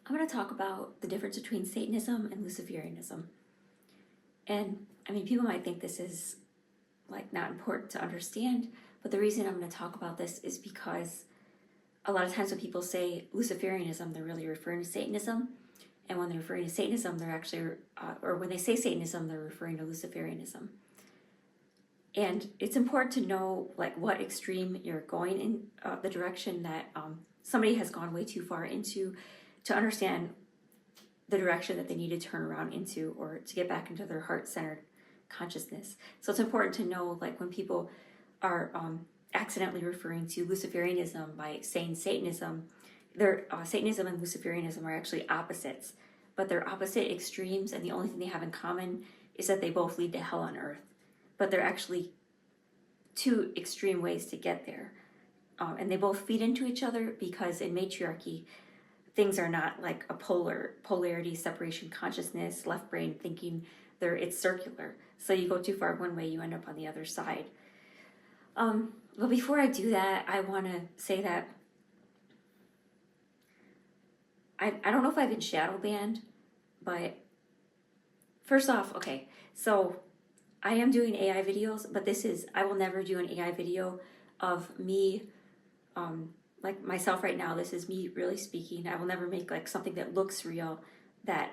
I'm going to talk about the difference between Satanism and Luciferianism. And I mean, people might think this is like not important to understand, but the reason I'm going to talk about this is because a lot of times when people say Luciferianism, they're really referring to Satanism. And when they're referring to Satanism, they're actually, or when they say Satanism, they're referring to Luciferianism. And it's important to know like what extreme you're going in, the direction that somebody has gone way too far into, to understand the direction that they need to turn around into, or to get back into their heart-centered consciousness. So it's important to know, like, when people are accidentally referring to Luciferianism by saying Satanism, Satanism and Luciferianism are actually opposites, but they're opposite extremes, and the only thing they have in common is that they both lead to hell on earth. But they're actually two extreme ways to get there. And they both feed into each other, because in matriarchy, things are not like a polarity, separation consciousness, left brain thinking. It's circular. So you go too far one way, you end up on the other side. But before I do that, I want to say that I don't know if I've been shadow banned, but first off, okay, so I am doing AI videos, but I will never do an AI video of me, like myself right now. This is me really speaking. I will never make like something that looks real, that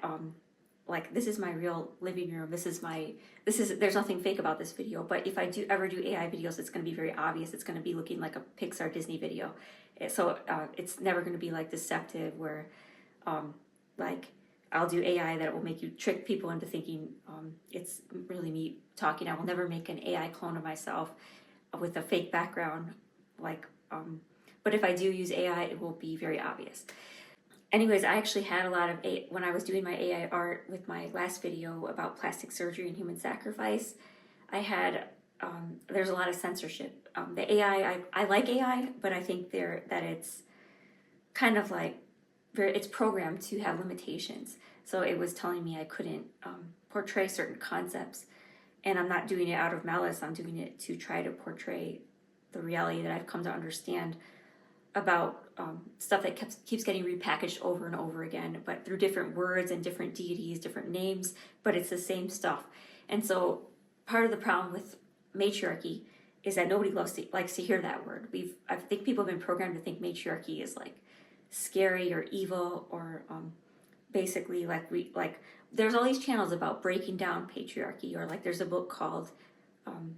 like this is my real living room. There's nothing fake about this video. But if I ever do AI videos, it's going to be very obvious. It's going to be looking like a Pixar Disney video. So it's never going to be like deceptive, where like I'll do AI that will make you trick people into thinking it's really me talking. I will never make an AI clone of myself with a fake background, like but if I do use AI, it will be very obvious. Anyways, I actually had a lot of when I was doing my AI art with my last video about plastic surgery and human sacrifice, I had there's a lot of censorship. The AI, I like AI, but I think that it's kind of like it's programmed to have limitations. So it was telling me I couldn't portray certain concepts, and I'm not doing it out of malice. I'm doing it to try to portray the reality that I've come to understand about stuff that keeps getting repackaged over and over again, but through different words and different deities, different names, but it's the same stuff. And so part of the problem with matriarchy is that nobody likes to hear that word. I think people have been programmed to think matriarchy is like scary or evil, or basically like there's all these channels about breaking down patriarchy, or like there's a book called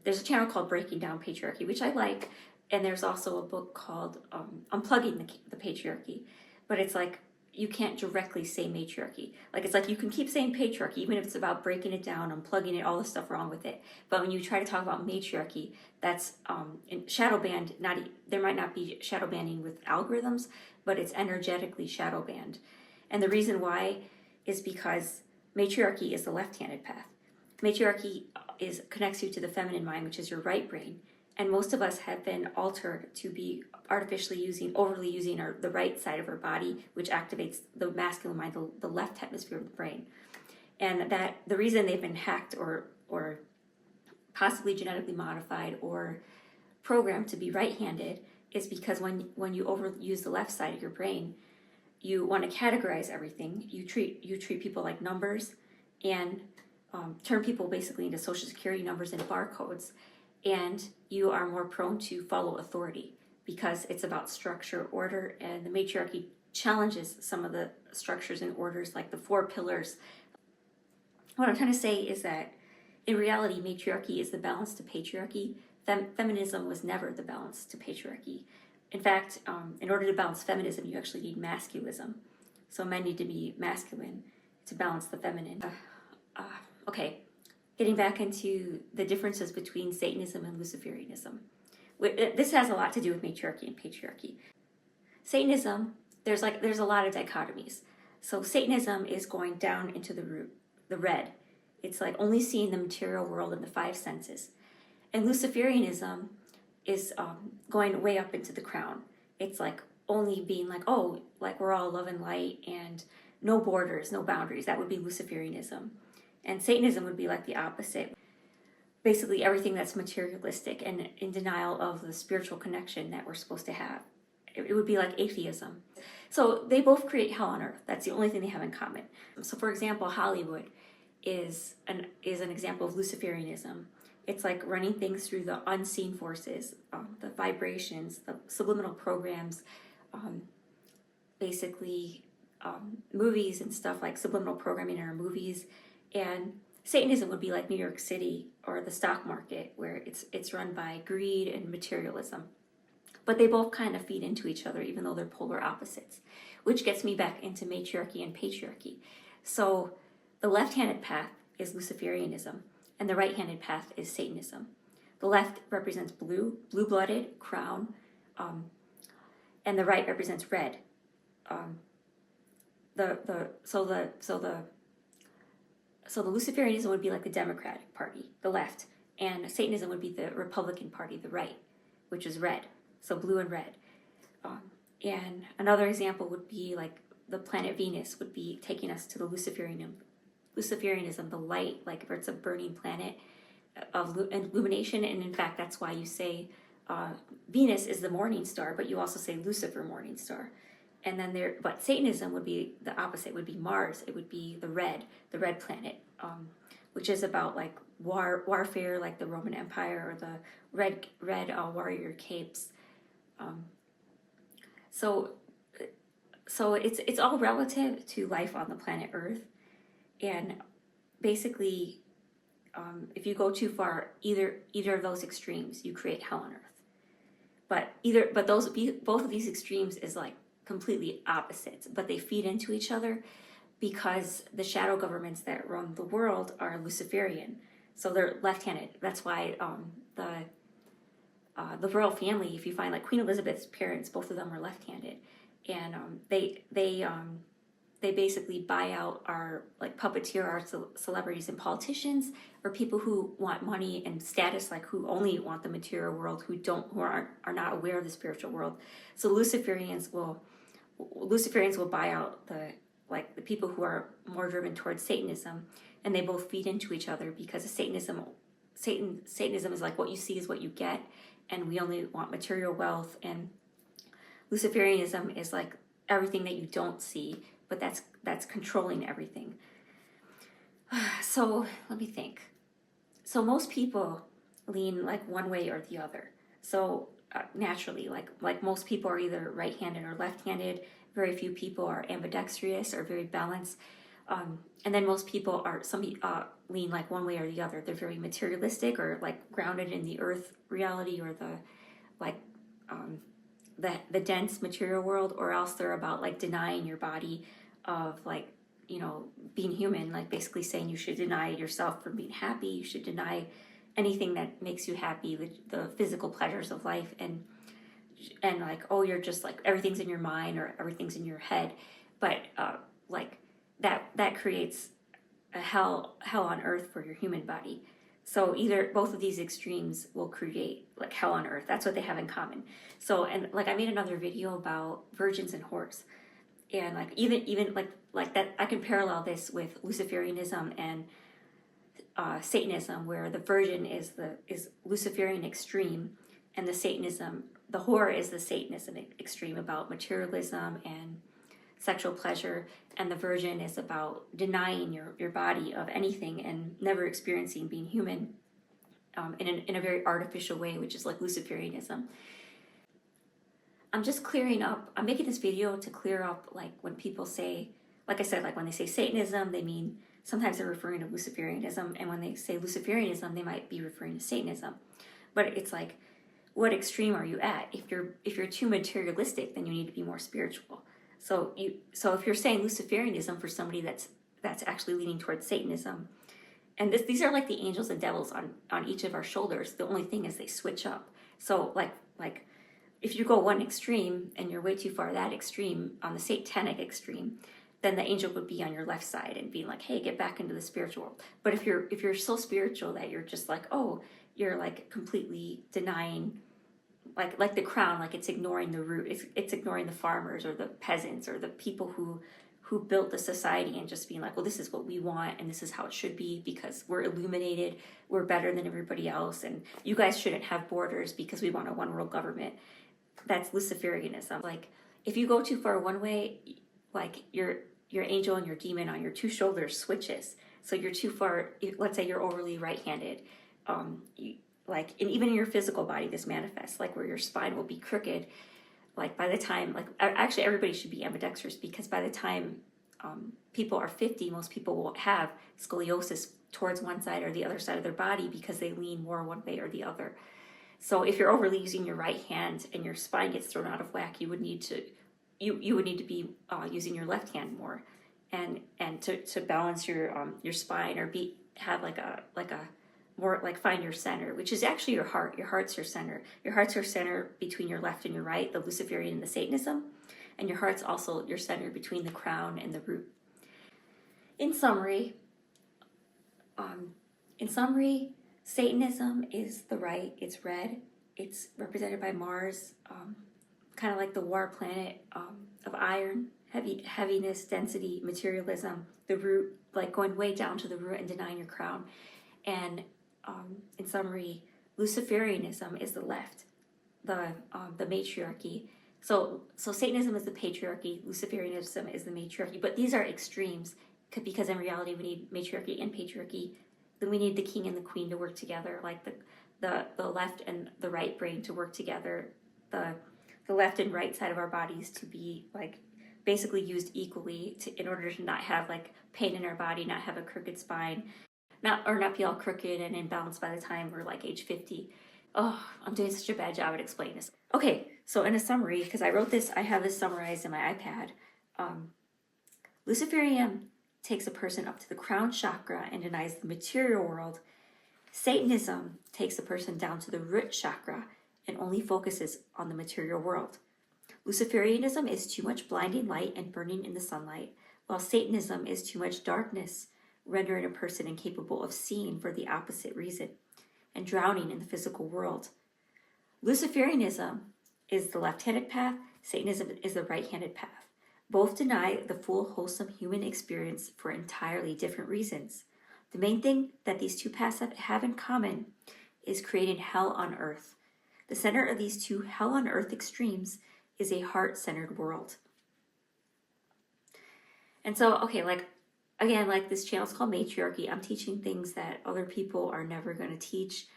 there's a channel called Breaking Down Patriarchy, which I like, and there's also a book called Unplugging the Patriarchy, but it's like you can't directly say matriarchy. Like it's like you can keep saying patriarchy even if it's about breaking it down, unplugging it, all the stuff wrong with it. But when you try to talk about matriarchy, that's shadow banned. There might not be shadow banning with algorithms, but it's energetically shadow banned. And the reason why is because matriarchy is the left-handed path. Matriarchy connects you to the feminine mind, which is your right brain. And most of us have been altered to be artificially overly using the right side of our body, which activates the masculine mind, the left hemisphere of the brain. And that the reason they've been hacked or possibly genetically modified or programmed to be right-handed is because when you overuse the left side of your brain, you want to categorize everything. You treat people like numbers, and turn people basically into social security numbers and barcodes. And you are more prone to follow authority because it's about structure, order, and the matriarchy challenges some of the structures and orders, like the 4 pillars. What I'm trying to say is that in reality, matriarchy is the balance to patriarchy. Feminism was never the balance to patriarchy. In fact, in order to balance feminism, you actually need masculism. So men need to be masculine to balance the feminine. Okay. Getting back into the differences between Satanism and Luciferianism. This has a lot to do with matriarchy and patriarchy. Satanism, there's a lot of dichotomies. So Satanism is going down into the red. It's like only seeing the material world and the 5 senses. And Luciferianism is going way up into the crown. It's like only being like, oh, like we're all love and light and no borders, no boundaries. That would be Luciferianism. And Satanism would be like the opposite. Basically everything that's materialistic and in denial of the spiritual connection that we're supposed to have. It would be like atheism. So they both create hell on earth. That's the only thing they have in common. So for example, Hollywood is an example of Luciferianism. It's like running things through the unseen forces, the vibrations, the subliminal programs, basically movies and stuff like subliminal programming in our movies. And Satanism would be like New York City or the stock market, where it's run by greed and materialism. But they both kind of feed into each other, even though they're polar opposites, which gets me back into matriarchy and patriarchy. So the left-handed path is Luciferianism, and the right-handed path is Satanism. The left represents blue, blue-blooded, crown, and the right represents red. So the Luciferianism would be like the Democratic Party, the left, and Satanism would be the Republican Party, the right, which is red. So blue and red. And another example would be like the planet Venus would be taking us to the Luciferianism, the light, like it's a burning planet of illumination. And in fact, that's why you say Venus is the morning star, but you also say Lucifer morning star. And then but Satanism would be the opposite, would be Mars. It would be the red planet, which is about like warfare, like the Roman Empire, or the red warrior capes. So it's all relative to life on the planet Earth, and basically, if you go too far, either of those extremes, you create hell on Earth. But both of these extremes is like completely opposites, but they feed into each other because the shadow governments that run the world are Luciferian, so they're left-handed. That's why the royal family, if you find like Queen Elizabeth's parents, both of them were left-handed, and they basically buy out our like puppeteer our celebrities and politicians, or people who want money and status, like who only want the material world, who are not aware of the spiritual world. So Luciferians will buy out the people who are more driven towards Satanism, and they both feed into each other because Satanism is like what you see is what you get, and we only want material wealth, and Luciferianism is like everything that you don't see, but that's controlling everything. So let me think. So most people lean like one way or the other. So naturally, like most people are either right-handed or left-handed. Very few people are ambidextrous or very balanced. And then most people lean like one way or the other. They're very materialistic or like grounded in the earth reality, or the dense material world, or else they're about like denying your body of like, being human, like basically saying you should deny yourself from being happy, you should deny anything that makes you happy, the physical pleasures of life, and like, oh, you're just like everything's in your mind or everything's in your head. But like that creates a hell on earth for your human body. So both of these extremes will create like hell on earth. That's what they have in common. So, and like I made another video about virgins and whores, and like even like that, I can parallel this with Luciferianism and Satanism, where the virgin is Luciferian extreme, and the whore is the Satanism extreme about materialism and sexual pleasure, and the virgin is about denying your body of anything and never experiencing being human in a very artificial way, which is like Luciferianism. I'm just clearing up, I'm making this video to clear up like when people say, like I said, like when they say Satanism, they mean, sometimes they're referring to Luciferianism, and when they say Luciferianism, they might be referring to Satanism. But it's like, what extreme are you at? If you're too materialistic, then you need to be more spiritual. So if you're saying Luciferianism for somebody that's actually leaning towards Satanism, and these are like the angels and devils on each of our shoulders. The only thing is they switch up. So like if you go one extreme and you're way too far that extreme on the satanic extreme, then the angel would be on your left side and being like, hey, get back into the spiritual world. But if you're so spiritual that you're just like, oh, you're like completely denying, like the crown, like it's ignoring the root, it's ignoring the farmers or the peasants or the people who built the society, and just being like, well, this is what we want and this is how it should be because we're illuminated, we're better than everybody else, and you guys shouldn't have borders because we want a one world government. That's Luciferianism. Like if you go too far one way, like your angel and your demon on your two shoulders switches. So you're too far. Let's say you're overly right-handed, and even in your physical body, this manifests, like where your spine will be crooked. Like by the time, like actually everybody should be ambidextrous, because by the time people are 50, most people will have scoliosis towards one side or the other side of their body because they lean more one way or the other. So if you're overly using your right hand and your spine gets thrown out of whack, you would need to be using your left hand more, and to balance your spine, or have like a more like find your center, which is actually your heart. Your heart's your center. Your heart's your center between your left and your right, the Luciferian and the Satanism, and your heart's also your center between the crown and the root. In summary, Satanism is the right. It's red. It's represented by Mars, kind of like the war planet of iron, heaviness, density, materialism. The root, like going way down to the root and denying your crown. And in summary, Luciferianism is the left, the matriarchy. So Satanism is the patriarchy, Luciferianism is the matriarchy. But these are extremes, because in reality we need matriarchy and patriarchy. Then we need the king and the queen to work together, like the left and the right brain to work together, the left and right side of our bodies to be like basically used equally in order to not have like pain in our body, not have a crooked spine, not be all crooked and imbalanced by the time we're like age 50. Oh, I'm doing such a bad job at explaining this. Okay, so in a summary, because I wrote this, I have this summarized in my iPad. Luciferianism takes a person up to the crown chakra and denies the material world. Satanism takes a person down to the root chakra and only focuses on the material world. Luciferianism is too much blinding light and burning in the sunlight, while Satanism is too much darkness, rendering a person incapable of seeing for the opposite reason and drowning in the physical world. Luciferianism is the left-handed path, Satanism is the right-handed path. Both deny the full wholesome human experience for entirely different reasons. The main thing that these two paths have in common is creating hell on earth. The center of these two hell on earth extremes is a heart-centered world. And so, okay, like this channel is called Matriarchy. I'm teaching things that other people are never going to teach,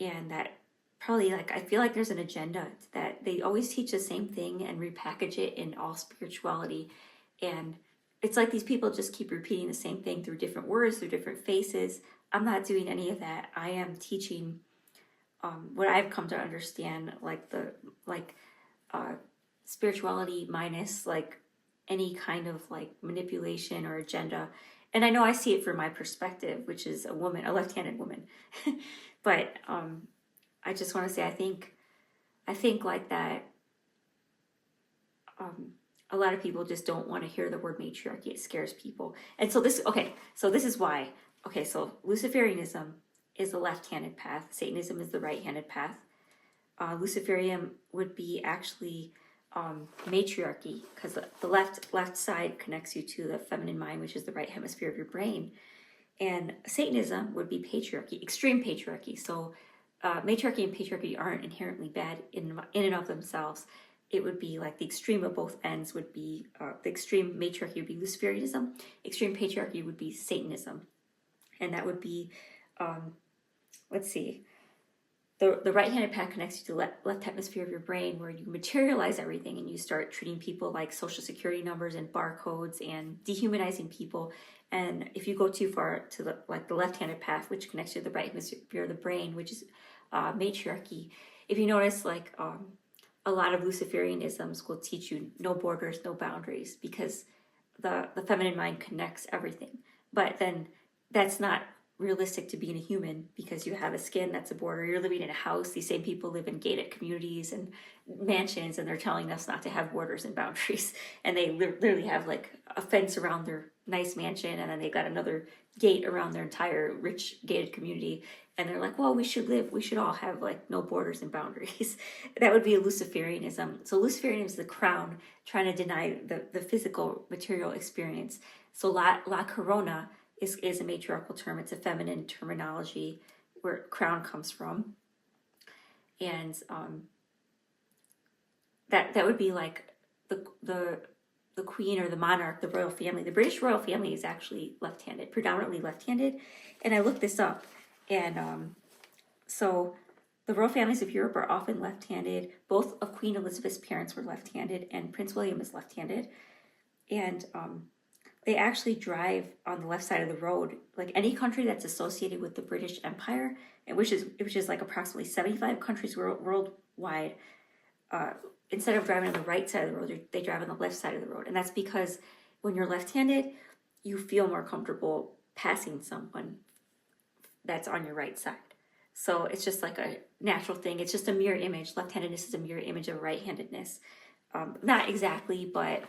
and that probably, I feel like there's an agenda that they always teach the same thing and repackage it in all spirituality. And it's like these people just keep repeating the same thing through different words, through different faces. I'm not doing any of that. I am teaching what I've come to understand, spirituality minus any kind of manipulation or agenda. And I know I see it from my perspective, which is a left-handed woman. But I just want to say, I think like that. A lot of people just don't want to hear the word matriarchy. It scares people. And so this is why. Okay, so Luciferianism is the left-handed path. Satanism is the right-handed path. Luciferianism would be actually matriarchy, because the left side connects you to the feminine mind, which is the right hemisphere of your brain. And Satanism would be patriarchy, extreme patriarchy. So matriarchy and patriarchy aren't inherently bad in and of themselves. It would be like the extreme of both ends would be, the extreme matriarchy would be Luciferianism, extreme patriarchy would be Satanism. And that would be, let's see, the right-handed path connects you to the left hemisphere of your brain, where you materialize everything and you start treating people like social security numbers and barcodes and dehumanizing people. And if you go too far to the left-handed path, which connects you to the right hemisphere of the brain, which is matriarchy, if you notice, a lot of Luciferianisms will teach you no borders, no boundaries, because the feminine mind connects everything. But then that's not realistic to being a human, because you have a skin that's a border. You're living in a house. These same people live in gated communities and mansions, and they're telling us not to have borders and boundaries. And they literally have a fence around their nice mansion, and then they've got another gate around their entire rich gated community. And they're like, well, we should all have no borders and boundaries. That would be a Luciferianism. So Luciferianism is the crown trying to deny the physical material experience. So La Corona is a matriarchal term. It's a feminine terminology where crown comes from. And that would be the queen or the monarch, the royal family. The British royal family is actually left-handed, predominantly left-handed. And I looked this up, and so the royal families of Europe are often left-handed. Both of Queen Elizabeth's parents were left-handed, and Prince William is left-handed. And they actually drive on the left side of the road. Like any country that's associated with the British Empire, and which is like approximately 75 countries worldwide, instead of driving on the right side of the road, they drive on the left side of the road. And that's because when you're left-handed, you feel more comfortable passing someone that's on your right side. So it's just like a natural thing. It's just a mirror image. Left-handedness is a mirror image of right-handedness. Not exactly, but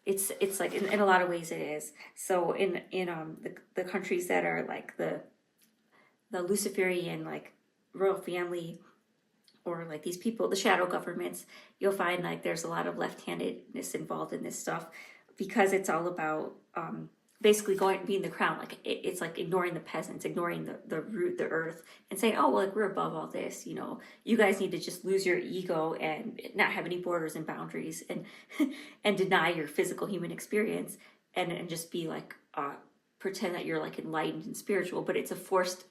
it's like in a lot of ways it is. So in the countries that are like the Luciferian like royal family, or like these people, the shadow governments, you'll find like there's a lot of left-handedness involved in this stuff, because it's all about basically being the crown. Like it's like ignoring the peasants, ignoring the root, the earth, and saying, oh, well, like we're above all this, you know, you guys need to just lose your ego and not have any borders and boundaries, and and deny your physical human experience, and just be like pretend that you're like enlightened and spiritual. But it's a forced,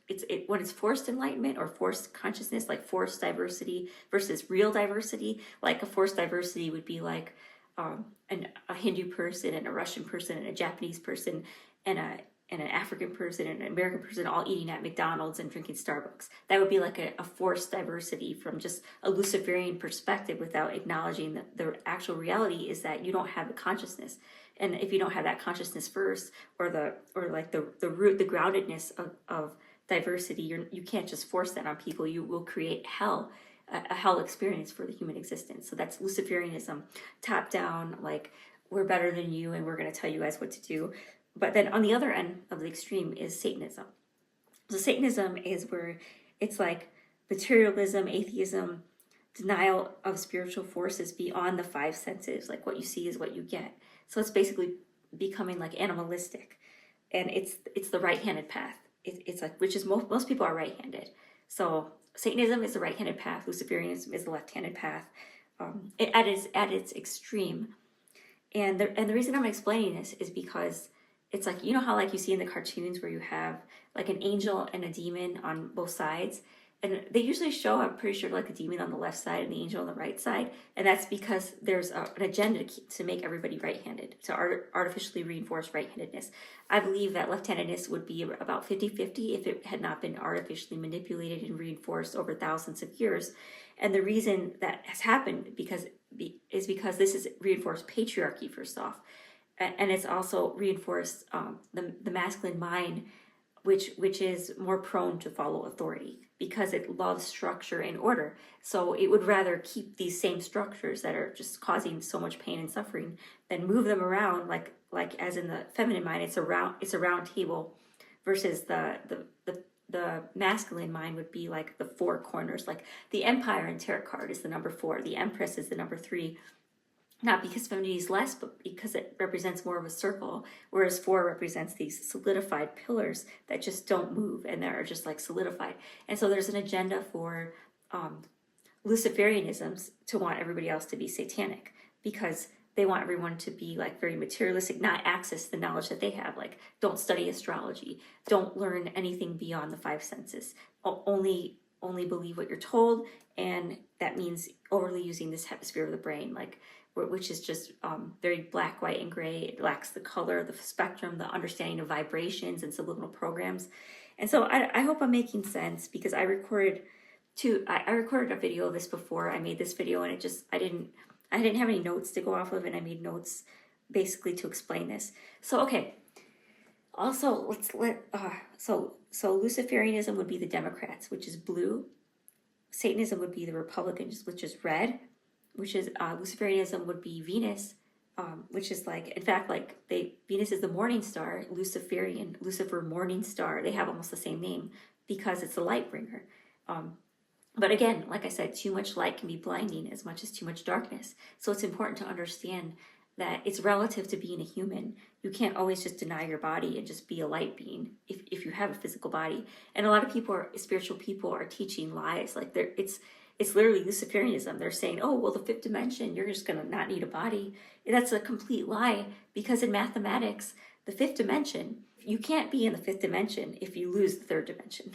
when it's forced enlightenment or forced consciousness, like forced diversity versus real diversity. Like a forced diversity would be like a Hindu person and a Russian person and a Japanese person and an African person and an American person all eating at McDonald's and drinking Starbucks. That would be like a forced diversity from just a Luciferian perspective, without acknowledging that the actual reality is that you don't have the consciousness. And if you don't have that consciousness first, or the root, the groundedness of diversity, you can't just force that on people. You will create hell, a hell experience for the human existence. So that's Luciferianism, top down, like we're better than you and we're going to tell you guys what to do. But then on the other end of the extreme is Satanism. So Satanism is where it's like materialism, atheism, denial of spiritual forces beyond the five senses. Like what you see is what you get. So it's basically becoming like animalistic, and it's the right-handed path. It's like, which is most people are right-handed. So Satanism is the right-handed path. Luciferianism is the left-handed path. At its extreme, and the reason I'm explaining this is because it's like, you know how like you see in the cartoons where you have like an angel and a demon on both sides. And they usually show, I'm pretty sure, like a demon on the left side and the angel on the right side. And that's because there's an agenda to make everybody right-handed, to artificially reinforce right-handedness. I believe that left-handedness would be about 50-50 if it had not been artificially manipulated and reinforced over thousands of years. And the reason that has happened is because this is reinforced patriarchy, first off. And it's also reinforced the masculine mind, which is more prone to follow authority, because it loves structure and order. So it would rather keep these same structures that are just causing so much pain and suffering than move them around, like as in the feminine mind, it's a round table, versus the masculine mind would be like the four corners. Like the Empire in tarot card is the number 4, the Empress is the number 3. Not because femininity is less, but because it represents more of a circle, whereas 4 represents these solidified pillars that just don't move and that are just like solidified. And so there's an agenda for Luciferianisms to want everybody else to be satanic, because they want everyone to be like very materialistic, not access the knowledge that they have. Like, don't study astrology, don't learn anything beyond the 5 senses, only believe what you're told. And that means overly using this hemisphere of the brain, like, which is just very black, white, and gray. It lacks the color, the spectrum, the understanding of vibrations and subliminal programs. And so I hope I'm making sense, because I recorded a video of this before I made this video, and I didn't have any notes to go off of, and I made notes basically to explain this. So okay. Also, so Luciferianism would be the Democrats, which is blue. Satanism would be the Republicans, which is red. Which is Luciferianism would be Venus, which is like, in fact, like Venus is the morning star. Lucifer morning star. They have almost the same name because it's the light bringer. But again, like I said, too much light can be blinding as much as too much darkness. So it's important to understand that it's relative to being a human. You can't always just deny your body and just be a light being if you have a physical body. And a lot of spiritual people are teaching lies. Like it's It's literally Luciferianism. They're saying, oh, well, the fifth dimension, you're just going to not need a body. That's a complete lie, because in mathematics, the fifth dimension, you can't be in the fifth dimension if you lose the third dimension.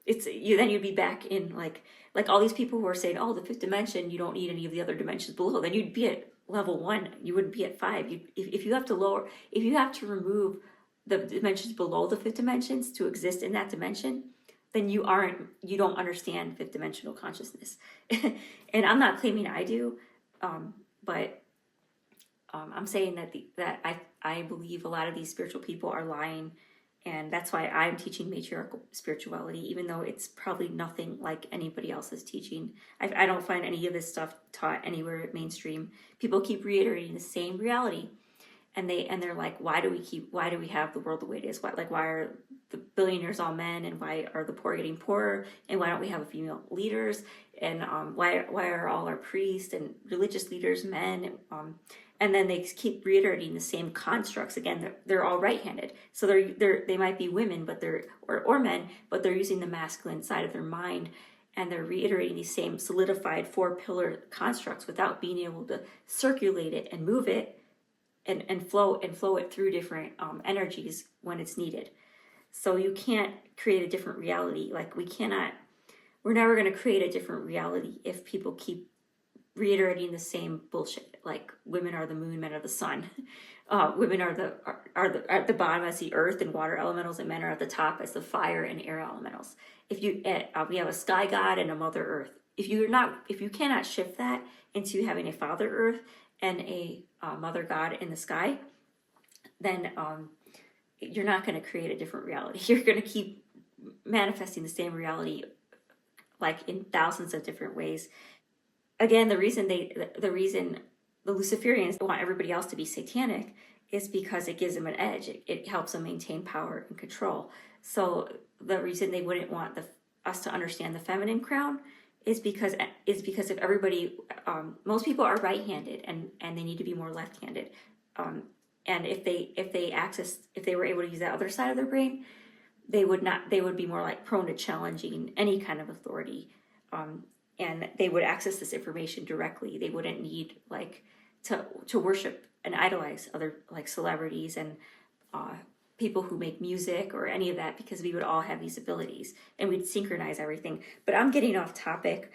Then you'd be back in like all these people who are saying, oh, the fifth dimension, you don't need any of the other dimensions below. Then you'd be at level 1. You wouldn't be at 5. If you have to remove the dimensions below the fifth dimensions to exist in that dimension, then you don't understand fifth dimensional consciousness. And I'm not claiming I do, but I'm saying that I believe a lot of these spiritual people are lying, and that's why I'm teaching matriarchal spirituality, even though it's probably nothing like anybody else is teaching. I don't find any of this stuff taught anywhere mainstream. People keep reiterating the same reality, and they're like, why do we have the world the way it is? Why are the billionaires all men, and why are the poor getting poorer, and why don't we have female leaders, and why are all our priests and religious leaders men? And then they keep reiterating the same constructs again. They're all right-handed, so they might be women, but or men, but they're using the masculine side of their mind, and they're reiterating these same solidified 4-pillar constructs without being able to circulate it and move it and flow it through different energies when it's needed. So you can't create a different reality. Like we're never going to create a different reality if people keep reiterating the same bullshit. Like women are the moon, men are the sun. Women are at the bottom as the earth and water elementals, and men are at the top as the fire and air elementals. We have a sky god and a mother earth. If you cannot shift that into having a father earth and a mother god in the sky, then you're not going to create a different reality. You're going to keep manifesting the same reality, like in thousands of different ways. Again, the reason the Luciferians want everybody else to be satanic is because it gives them an edge. It helps them maintain power and control. So the reason they wouldn't want us to understand the feminine crown is because if everybody, most people are right-handed and they need to be more left-handed. And if they were able to use that other side of their brain, they would be more like prone to challenging any kind of authority. And they would access this information directly. They wouldn't need to worship and idolize other like celebrities and people who make music or any of that, because we would all have these abilities and we'd synchronize everything. But I'm getting off topic.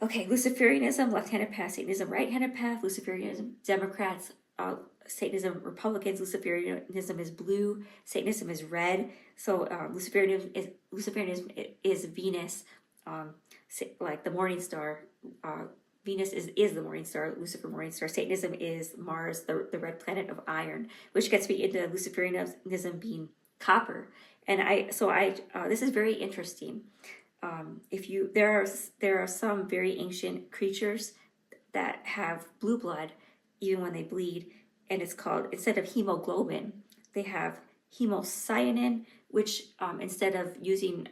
Luciferianism, left-handed path, Satanism, right-handed path, Luciferianism, Democrats, Satanism, Republicans, Luciferianism is blue, Satanism is red. So Luciferianism is Venus, like the morning star. Venus is the morning star, Lucifer morning star. Satanism is Mars, the red planet of iron, which gets me into Luciferianism being copper. And this is very interesting. There are some very ancient creatures that have blue blood even when they bleed, and it's called, instead of hemoglobin, they have hemocyanin, which instead of using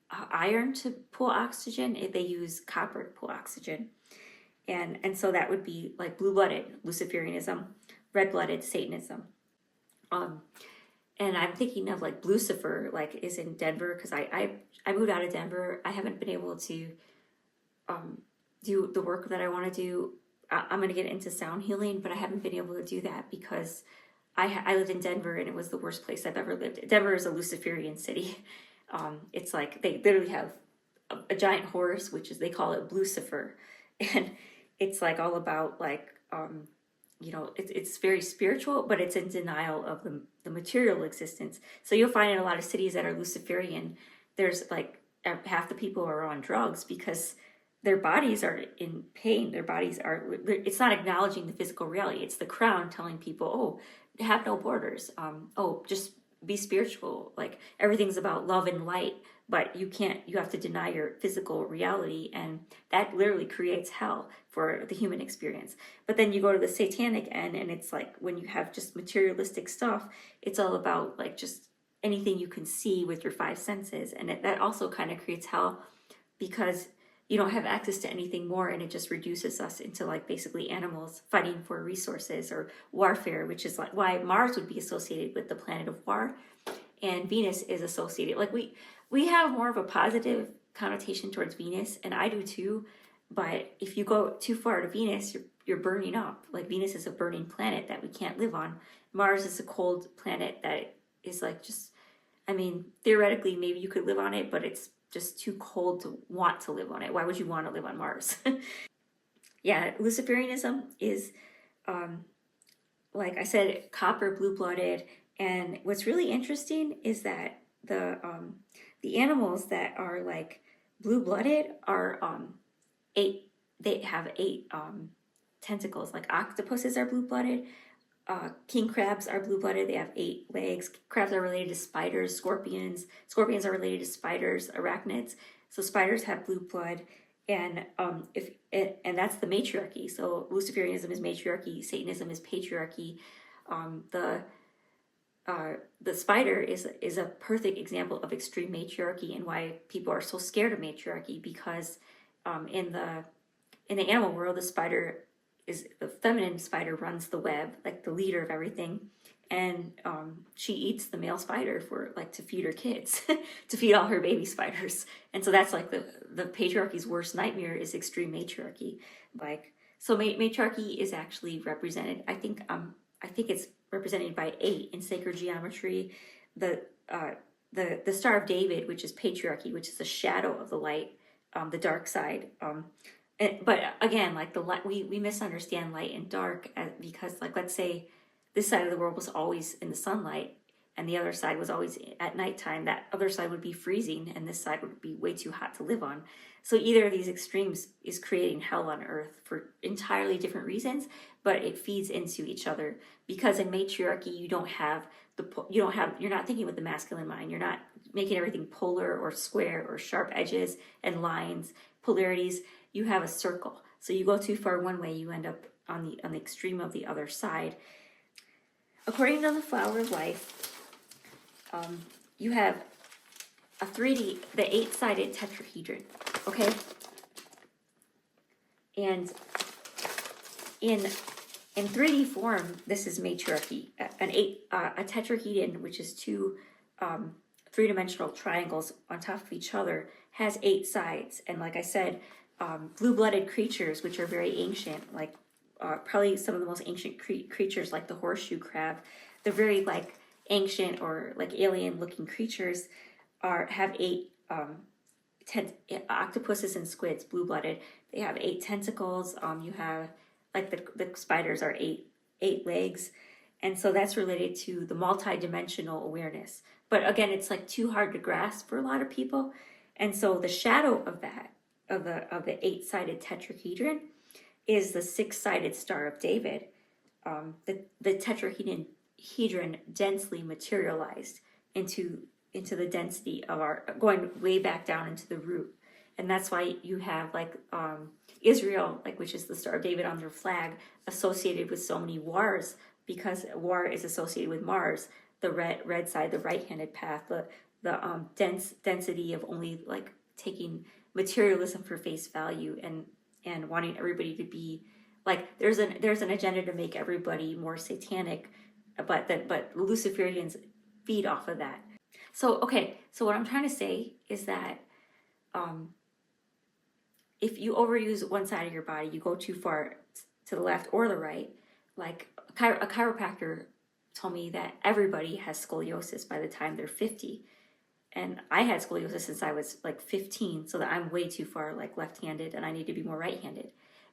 iron to pull oxygen, they use copper to pull oxygen. And so that would be like blue-blooded Luciferianism, red-blooded Satanism. And I'm thinking of like Lucifer, like is in Denver, because I moved out of Denver. I haven't been able to do the work that I want to do. I'm going to get into sound healing, but I haven't been able to do that because I lived in Denver and it was the worst place I've ever lived. Denver is a Luciferian city. It's like they literally have a giant horse, they call it Lucifer. And it's like all about like, it's very spiritual, but it's in denial of the material existence. So you'll find in a lot of cities that are Luciferian, there's like half the people are on drugs because their bodies are in pain. It's not acknowledging the physical reality. It's the crown telling people, oh, have no borders. Just be spiritual. Like everything's about love and light, but you have to deny your physical reality. And that literally creates hell for the human experience. But then you go to the satanic end and it's like when you have just materialistic stuff, it's all about like just anything you can see with your 5 senses. And that also kind of creates hell because you don't have access to anything more, and it just reduces us into like basically animals fighting for resources or warfare, which is like why Mars would be associated with the planet of war, and Venus is associated. Like we have more of a positive connotation towards Venus, and I do too. But if you go too far to Venus, you're burning up. Like Venus is a burning planet that we can't live on. Mars is a cold planet that is like just, I mean, theoretically, maybe you could live on it, but it's just too cold to want to live on it. Why would you want to live on Mars? Yeah, Luciferianism is, like I said, copper, blue-blooded. And what's really interesting is that the animals that are like blue-blooded are eight. They have eight tentacles. Like octopuses are blue-blooded. King crabs are blue-blooded. They have 8 legs. Crabs are related to spiders, scorpions. Scorpions are related to spiders, arachnids. So spiders have blue blood, and and that's the matriarchy. So Luciferianism is matriarchy. Satanism is patriarchy. The spider is a perfect example of extreme matriarchy and why people are so scared of matriarchy, because in the animal world, the feminine spider runs the web, like the leader of everything, and she eats the male spider for like to feed her kids, to feed all her baby spiders. And so that's like the patriarchy's worst nightmare is extreme matriarchy. Like, so matriarchy is actually represented. I think it's represented by 8 in sacred geometry. The Star of David, which is patriarchy, which is the shadow of the light, the dark side. But again, like the light, we misunderstand light and dark because, like, let's say this side of the world was always in the sunlight and the other side was always at nighttime. That other side would be freezing and this side would be way too hot to live on. So either of these extremes is creating hell on earth for entirely different reasons, but it feeds into each other, because in matriarchy you're not thinking with the masculine mind. You're not making everything polar or square or sharp edges and lines, polarities. You have a circle. So you go too far one way, you end up on the extreme of the other side. According to the Flower of Life, you have a 3D, the 8-sided tetrahedron, okay? And in 3D form, this is matriarchy. A tetrahedron, which is 2 three-dimensional triangles on top of each other, has 8 sides. And like I said, blue-blooded creatures, which are very ancient, like probably some of the most ancient creatures, like the horseshoe crab, they're very like ancient or like alien-looking creatures, have 8 octopuses and squids, blue-blooded. They have 8 tentacles. You have like the spiders are 8 legs, and so that's related to the multi-dimensional awareness. But again, it's like too hard to grasp for a lot of people, and so the shadow of that of the 8-sided tetrahedron is the 6-sided Star of David. The tetrahedron densely materialized into the density of our, going way back down into the root. And that's why you have like Israel, like, which is the Star of David on their flag, associated with so many wars, because war is associated with Mars, the red side, the right-handed path, the density of only like taking materialism for face value and wanting everybody to be like, there's an agenda to make everybody more satanic, but Luciferians feed off of that. So what I'm trying to say is that if you overuse one side of your body, you go too far to the left or the right. Like a chiropractor told me that everybody has scoliosis by the time they're 50. And I had scoliosis since I was like 15, so that I'm way too far like left-handed and I need to be more right-handed.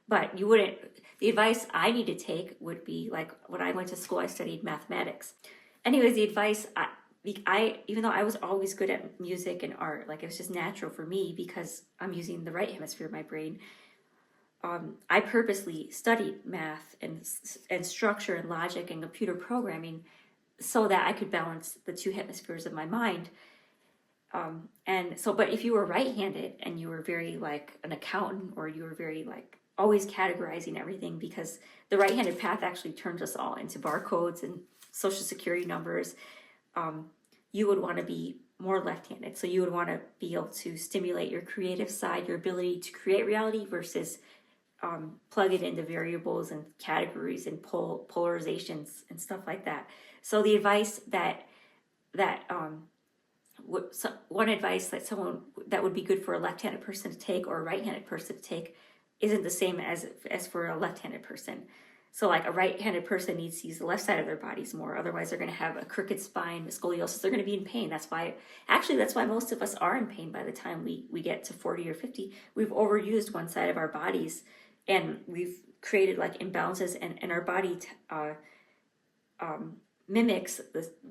But the advice I need to take would be like, when I went to school, I studied mathematics. Anyways, the advice, even though I was always good at music and art, like it was just natural for me because I'm using the right hemisphere of my brain, I purposely studied math and structure and logic and computer programming so that I could balance the 2 hemispheres of my mind. But if you were right-handed and you were very like an accountant, or you were very like always categorizing everything, because the right-handed path actually turns us all into barcodes and social security numbers, you would want to be more left-handed. So you would want to be able to stimulate your creative side, your ability to create reality, versus plug it into variables and categories and polarizations and stuff like that. So the advice that one advice that someone that would be good for a left-handed person to take or a right-handed person to take isn't the same as for a left-handed person. So like a right-handed person needs to use the left side of their bodies more. Otherwise, they're going to have a crooked spine, scoliosis. They're going to be in pain. That's why most of us are in pain by the time we get to 40 or 50. We've overused one side of our bodies, and we've created like imbalances, and our body mimics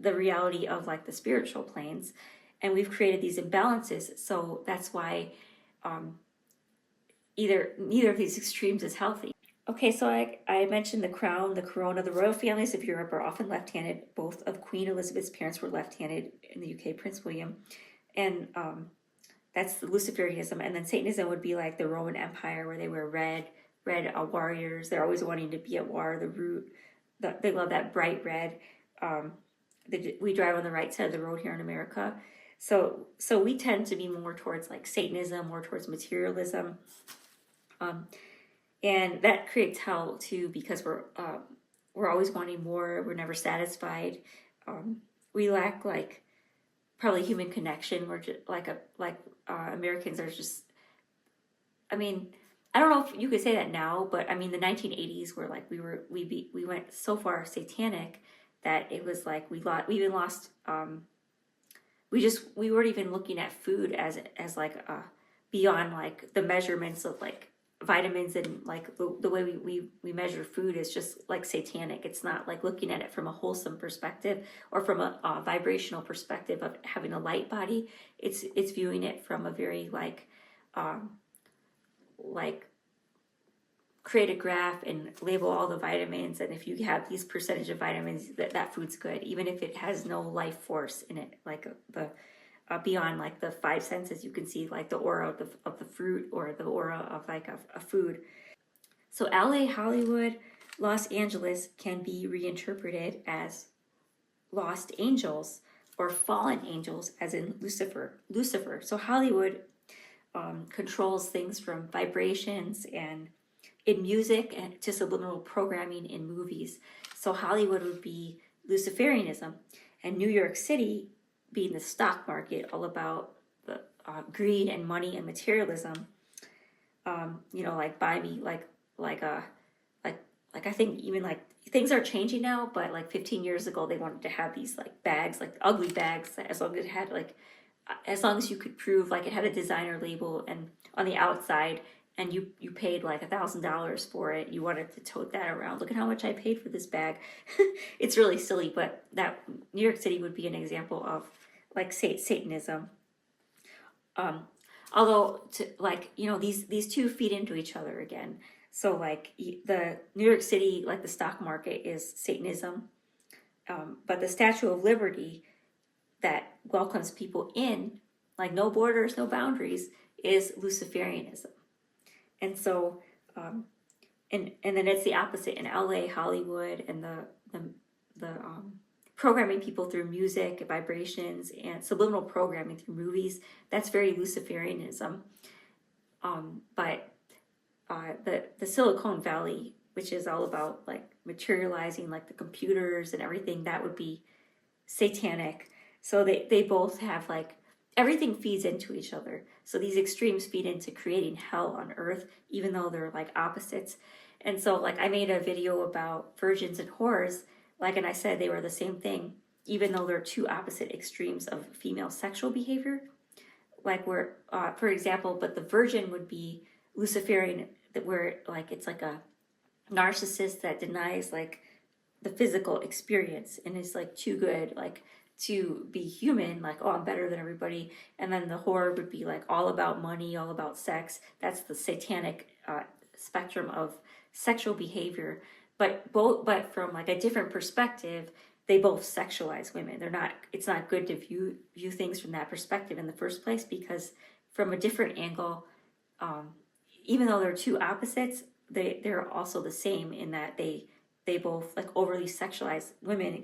the reality of like the spiritual planes, and we've created these imbalances. So that's why neither of these extremes is healthy. Okay, so I mentioned the crown, the corona. The royal families of Europe are often left-handed. Both of Queen Elizabeth's parents were left-handed. In the UK, Prince William. And that's the Luciferianism. And then Satanism would be like the Roman Empire, where they were red warriors. They're always wanting to be at war. The root, they love that bright red. We drive on the right side of the road here in America. So we tend to be more towards like Satanism, more towards materialism. And that creates hell too, because we're always wanting more. We're never satisfied. We lack like probably human connection. We're just Americans are just. I mean, I don't know if you could say that now, but I mean the 1980s were like we went so far satanic that it was like we even lost. We weren't even looking at food as like beyond like the measurements of like vitamins, and like the way we measure food is just like satanic. It's not like looking at it from a wholesome perspective or from a vibrational perspective of having a light body. It's viewing it from a very like create a graph and label all the vitamins, and if you have these percentage of vitamins, that food's good, even if it has no life force in it, like the beyond like the five senses. You can see like the aura of the fruit, or the aura of like a food. So LA, Hollywood, Los Angeles can be reinterpreted as lost angels or fallen angels, as in Lucifer. So Hollywood controls things from vibrations and in music and to subliminal programming in movies. So Hollywood would be Luciferianism, and New York City being the stock market, all about the greed and money and materialism. Like buy me, like I think even like things are changing now, but like 15 years ago they wanted to have these like bags, like ugly bags, as long as it had like, as long as you could prove like it had a designer label and on the outside, and you paid like $1,000 for it, you wanted to tote that around. Look at how much I paid for this bag. It's really silly, but that New York City would be an example of like Satanism. Although these two feed into each other again. So like the New York City, like the stock market, is Satanism, but the Statue of Liberty that welcomes people in, like no borders, no boundaries, is Luciferianism. And so, and then it's the opposite in LA, Hollywood, and the programming people through music, vibrations, and subliminal programming through movies. That's very Luciferianism. But the Silicon Valley, which is all about like materializing like the computers and everything, that would be satanic. So they both have like, everything feeds into each other. So these extremes feed into creating hell on earth, even though they're like opposites. And so like I made a video about virgins and whores, like, and I said they were the same thing, even though they're two opposite extremes of female sexual behavior. Like where, for example, but the virgin would be Luciferian, where like it's like a narcissist that denies like the physical experience and is like too good, like to be human, like, oh, I'm better than everybody. And then the whore would be like all about money, all about sex. That's the satanic spectrum of sexual behavior. But from like a different perspective, they both sexualize women. It's not good to view things from that perspective in the first place, because from a different angle, even though they're two opposites, they're also the same in that they both like overly sexualize women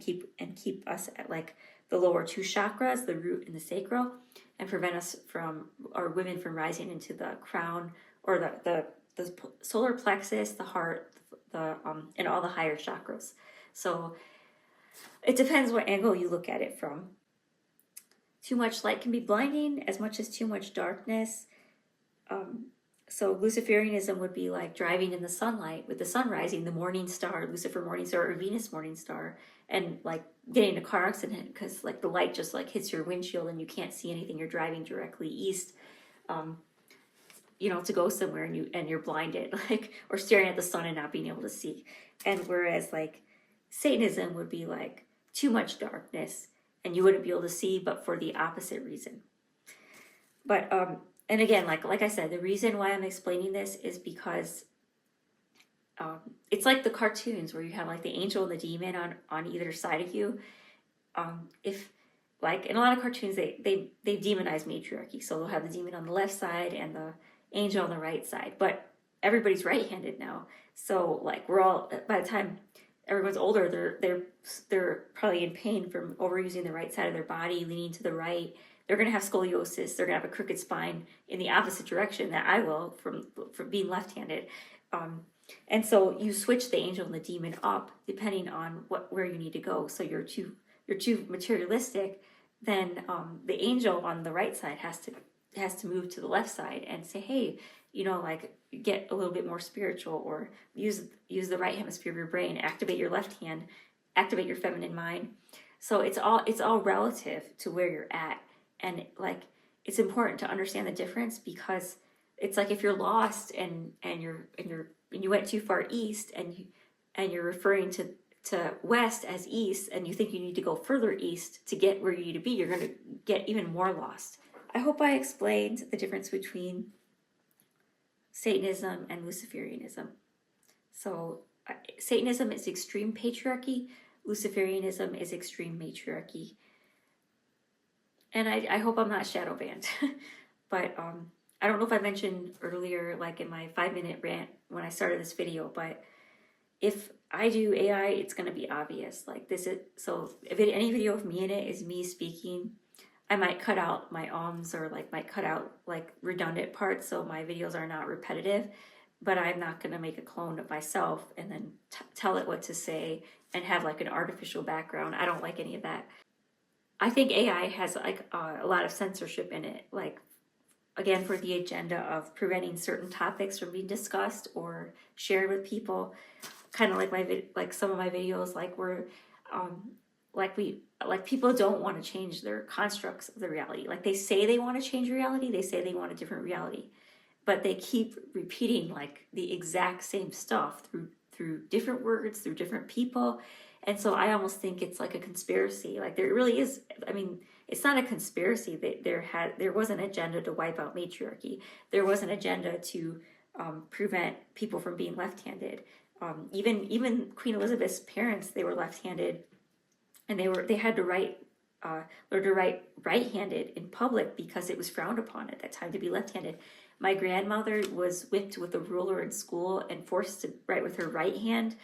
and keep us at like the lower two chakras, the root and the sacral, and prevent us or women from rising into the crown or the solar plexus, the heart, and all the higher chakras. So it depends what angle you look at it from. too much light can be blinding as much as too much darkness. So Luciferianism would be like driving in the sunlight with the sun rising, the morning star, Lucifer morning star, or Venus morning star, and like getting in a car accident because like the light just like hits your windshield and you can't see anything. You're driving directly east, to go somewhere and you're blinded, like, or staring at the sun and not being able to see. And whereas like Satanism would be like too much darkness and you wouldn't be able to see, but for the opposite reason. But and again, like I said, the reason why I'm explaining this is because it's like the cartoons where you have like the angel and the demon on either side of you. If like in a lot of cartoons, they demonize matriarchy, so they'll have the demon on the left side and the angel on the right side. But everybody's right-handed now, so like we're all, by the time everyone's older, they're probably in pain from overusing the right side of their body, leaning to the right. They're going to have scoliosis. They're going to have a crooked spine in the opposite direction that I will from being left-handed. And so you switch the angel and the demon up depending on where you need to go. So you're too materialistic, then the angel on the right side has to move to the left side and say, hey, like get a little bit more spiritual, or use the right hemisphere of your brain, activate your left hand, activate your feminine mind. So it's all relative to where you're at. And like it's important to understand the difference, because it's like if you're lost and you went too far east and you're referring to west as east, and you think you need to go further east to get where you need to be, you're going to get even more lost. I hope I explained the difference between Satanism and Luciferianism. So Satanism is extreme patriarchy, Luciferianism is extreme matriarchy. And I hope I'm not shadow banned. But I don't know if I mentioned earlier, like in my 5-minute rant when I started this video, but if I do AI, it's going to be obvious. Like this is, so if any video of me in it is me speaking, I might cut out my ums, or like might cut out like redundant parts so my videos are not repetitive. But I'm not going to make a clone of myself and then tell it what to say and have like an artificial background. I don't like any of that. I think AI has like a lot of censorship in it, like again for the agenda of preventing certain topics from being discussed or shared with people. Kind of like some of my videos, like where people don't want to change their constructs of the reality. Like they say they want to change reality, they say they want a different reality, but they keep repeating like the exact same stuff through different words, through different people. And so I almost think it's like a conspiracy. Like there really is, I mean, it's not a conspiracy. There was an agenda to wipe out matriarchy. There was an agenda to prevent people from being left-handed. Even Queen Elizabeth's parents, they were left-handed, and they had to write right-handed in public because it was frowned upon at that time to be left-handed. My grandmother was whipped with a ruler in school and forced to write with her right hand.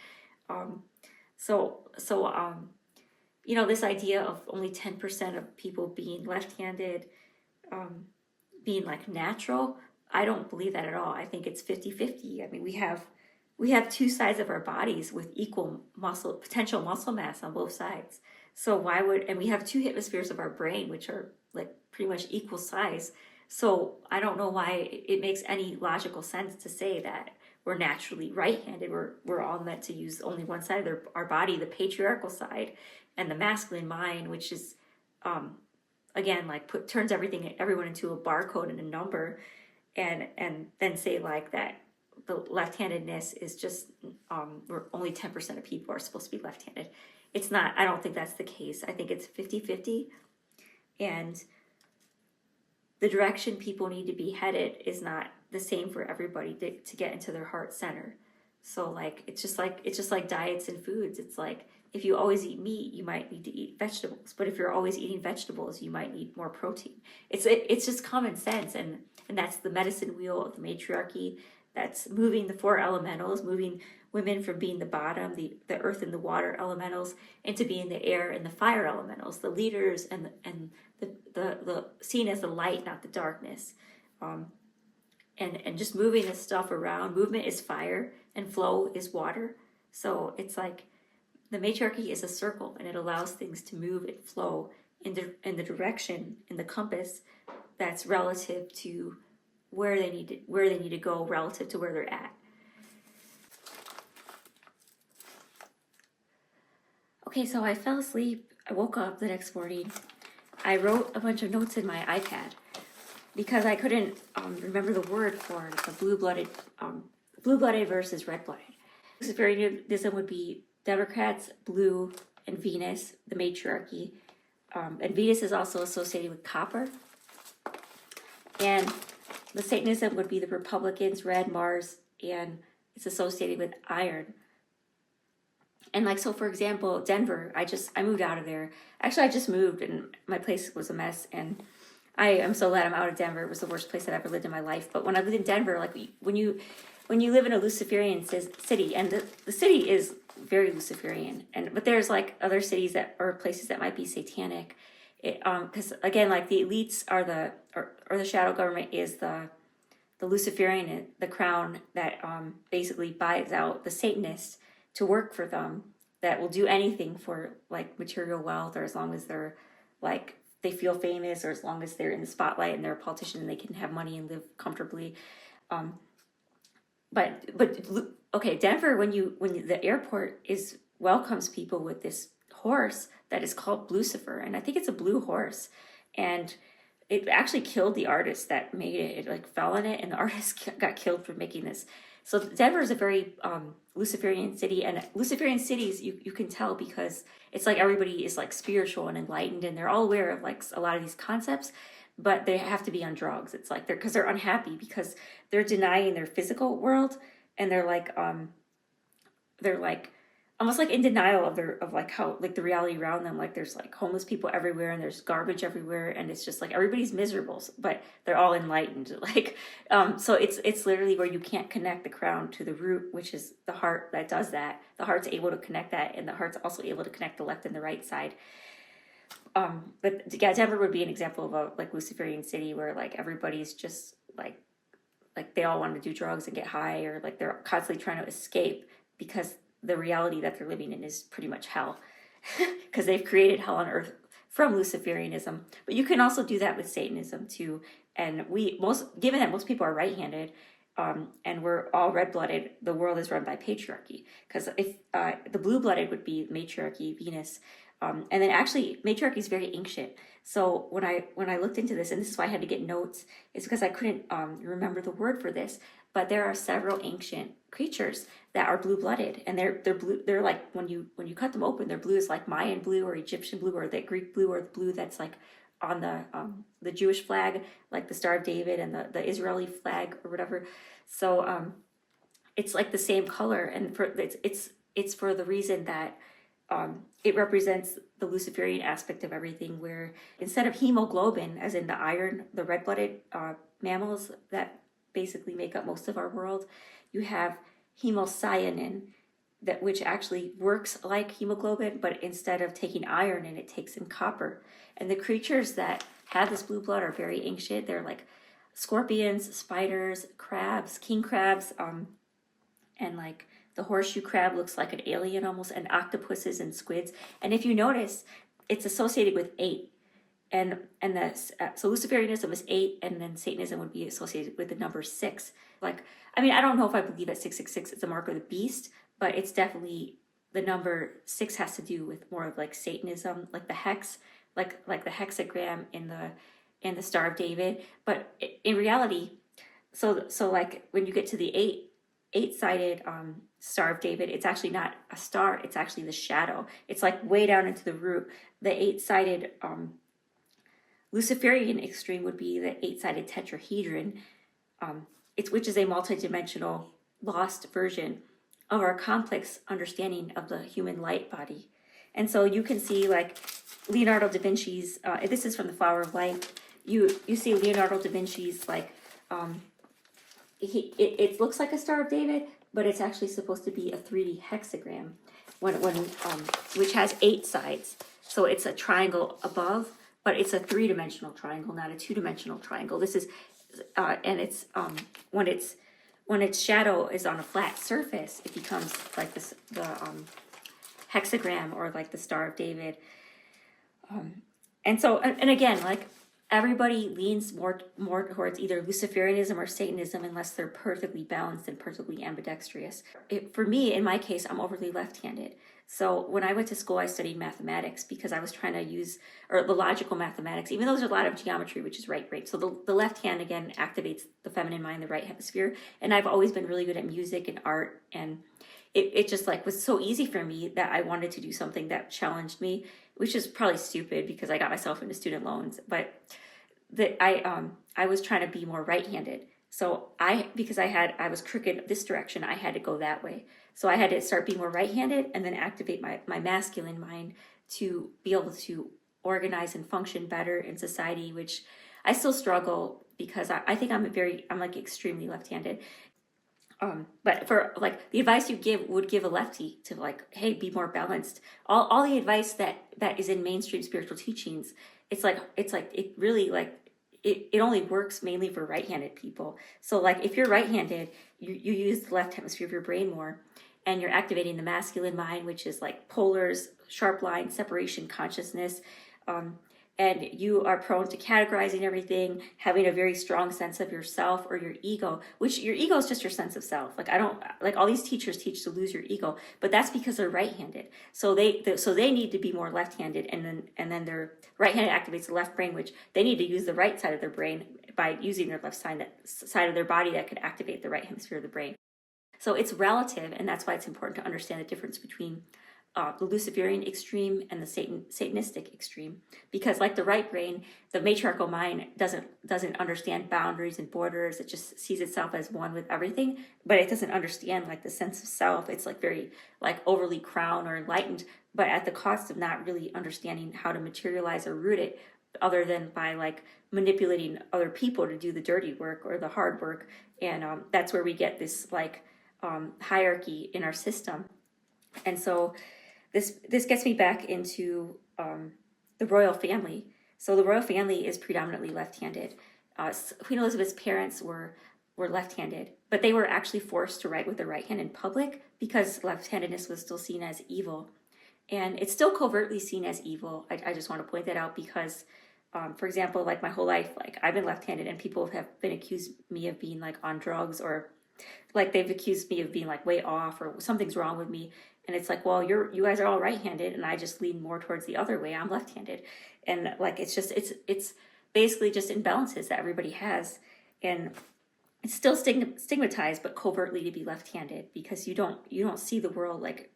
This idea of only 10% of people being left-handed, being like natural, I don't believe that at all. I think it's 50-50. I mean, we have two sides of our bodies with equal potential muscle mass on both sides. So and we have two hemispheres of our brain, which are like pretty much equal size. So I don't know why it makes any logical sense to say that we're naturally right-handed. We're all meant to use only one side of our body, the patriarchal side, and the masculine mind, which is, again, like turns everyone into a barcode and a number, and then say like that the left-handedness is just where only 10% of people are supposed to be left-handed. It's not. I don't think that's the case. I think it's 50-50, and the direction people need to be headed is not the same for everybody to get into their heart center. So like it's just like diets and foods. It's like if you always eat meat, you might need to eat vegetables. But if you're always eating vegetables, you might need more protein. It's just common sense, and that's the medicine wheel of the matriarchy. That's moving the 4 elementals, moving women from being the bottom, the earth and the water elementals, into being the air and the fire elementals, the leaders and the seen as the light, not the darkness. And just moving this stuff around. Movement is fire and flow is water. So it's like the matriarchy is a circle, and it allows things to move and flow in the direction, in the compass that's relative to where they need to go relative to where they're at. Okay, so I fell asleep. I woke up the next morning. I wrote a bunch of notes in my iPad because I couldn't remember the word for the blue-blooded versus red-blooded. Luciferianism would be Democrats, blue, and Venus, the matriarchy. And Venus is also associated with copper. And the Satanism would be the Republicans, red, Mars, and it's associated with iron. And like, so for example, Denver, I moved out of there. Actually, I just moved and my place was a mess. And I am so glad I'm out of Denver. It was the worst place I've ever lived in my life. But when I lived in Denver, like when you live in a Luciferian city, and the city is very Luciferian, but there's like other cities or places that might be satanic. Because again, like the elites are the shadow government is the Luciferian, the crown that basically buys out the Satanists to work for them, that will do anything for like material wealth, or as long as they're like they feel famous, or as long as they're in the spotlight and they're a politician and they can have money and live comfortably. But okay, Denver, when the airport welcomes people with this horse that is called Lucifer, and I think it's a blue horse, and it actually killed the artist that made it. It like fell in it, and the artist got killed for making this. So Denver is a very Luciferian city, and Luciferian cities you can tell because it's like everybody is like spiritual and enlightened, and they're all aware of like a lot of these concepts, but they have to be on drugs. It's like they're unhappy because they're denying their physical world, and they're like almost like in denial of like how like the reality around them. Like there's like homeless people everywhere, and there's garbage everywhere, and it's just like everybody's miserable, but they're all enlightened. Like so it's literally where you can't connect the crown to the root, which is the heart that does that. The heart's able to connect that, and the heart's also able to connect the left and the right side. But yeah, Denver would be an example of a like Luciferian city where like everybody's just like they all want to do drugs and get high, or like they're constantly trying to escape because the reality that they're living in is pretty much hell, because they've created hell on earth from Luciferianism. But you can also do that with Satanism too. And given that most people are right-handed, and we're all red-blooded, the world is run by patriarchy. Because if the blue-blooded would be matriarchy, Venus, and then actually matriarchy is very ancient. So when I looked into this, and this is why I had to get notes, is because I couldn't remember the word for this. But there are several ancient creatures that are blue-blooded, and they're blue. They're like when you cut them open, their blue is like Mayan blue or Egyptian blue or the Greek blue or the blue that's like on the Jewish flag, like the Star of David and the Israeli flag or whatever. So it's like the same color, and it's for the reason that it represents the Luciferian aspect of everything, where instead of hemoglobin, as in the iron, the red-blooded mammals that basically make up most of our world, you have hemocyanin, which actually works like hemoglobin, but instead of taking iron in, it takes in copper. And the creatures that have this blue blood are very ancient. They're like scorpions, spiders, crabs, king crabs, and like the horseshoe crab looks like an alien almost, and octopuses and squids. And if you notice, it's associated with 8. So Luciferianism is 8, and then Satanism would be associated with the number 6. Like, I mean, I don't know if I believe that 666 is a mark of the beast, but it's definitely the number 6 has to do with more of like Satanism, like the hex, like the hexagram in the Star of David. But in reality, so like when you get to the 8-sided Star of David, it's actually not a star; it's actually the shadow. It's like way down into the root. The 8-sided Luciferian extreme would be the 8-sided tetrahedron, which is a multidimensional lost version of our complex understanding of the human light body. And so you can see like Leonardo da Vinci's, this is from the Flower of Life, you see Leonardo da Vinci's like, it looks like a Star of David, but it's actually supposed to be a 3D hexagram, which has 8 sides. So it's a triangle above, but it's a 3-dimensional triangle, not a 2-dimensional triangle. This is, and it's when its shadow is on a flat surface, it becomes like this, the hexagram, or like the Star of David. And And so, and again, like everybody leans more towards either Luciferianism or Satanism unless they're perfectly balanced and perfectly ambidextrous. For me, in my case, I'm overly left-handed. So when I went to school, I studied mathematics because I was trying to use, or the logical mathematics, even though there's a lot of geometry, which is right. So the left hand, again, activates the feminine mind, the right hemisphere. And I've always been really good at music and art. And it just like was so easy for me that I wanted to do something that challenged me, which is probably stupid because I got myself into student loans. But I was trying to be more right-handed. So because I was crooked this direction, I had to go that way. So I had to start being more right-handed and then activate my masculine mind to be able to organize and function better in society, which I still struggle because I think I'm like extremely left-handed. But for like the advice you would give a lefty to like, hey, be more balanced. All the advice that is in mainstream spiritual teachings, it really like it only works mainly for right-handed people. So like if you're right-handed, you use the left hemisphere of your brain more, and you're activating the masculine mind, which is like polars, sharp lines, separation, consciousness. And you are prone to categorizing everything, having a very strong sense of yourself or your ego, which your ego is just your sense of self. Like all these teachers teach to lose your ego, but that's because they're right-handed. So they need to be more left-handed, and then their right-handed activates the left brain, which they need to use the right side of their brain by using their left side of their body that could activate the right hemisphere of the brain. So it's relative, and that's why it's important to understand the difference between the Luciferian extreme and the Satanistic extreme, because like the right brain, the matriarchal mind doesn't understand boundaries and borders. It just sees itself as one with everything, but it doesn't understand like the sense of self. It's like very like overly crowned or enlightened, but at the cost of not really understanding how to materialize or root it, other than by like manipulating other people to do the dirty work or the hard work. And that's where we get this like hierarchy in our system. And so this gets me back into the royal family. So the royal family is predominantly left-handed. Queen Elizabeth's parents were left-handed, but they were actually forced to write with the right hand in public because left-handedness was still seen as evil. And it's still covertly seen as evil. I just want to point that out because, for example, like my whole life, like I've been left-handed and people have been accused me of being like on drugs, or like they've accused me of being like way off or something's wrong with me. And it's like, well, you guys are all right-handed and I just lean more towards the other way. I'm left-handed. And like, it's basically just imbalances that everybody has. And it's still stigmatized, but covertly to be left-handed because you don't see the world like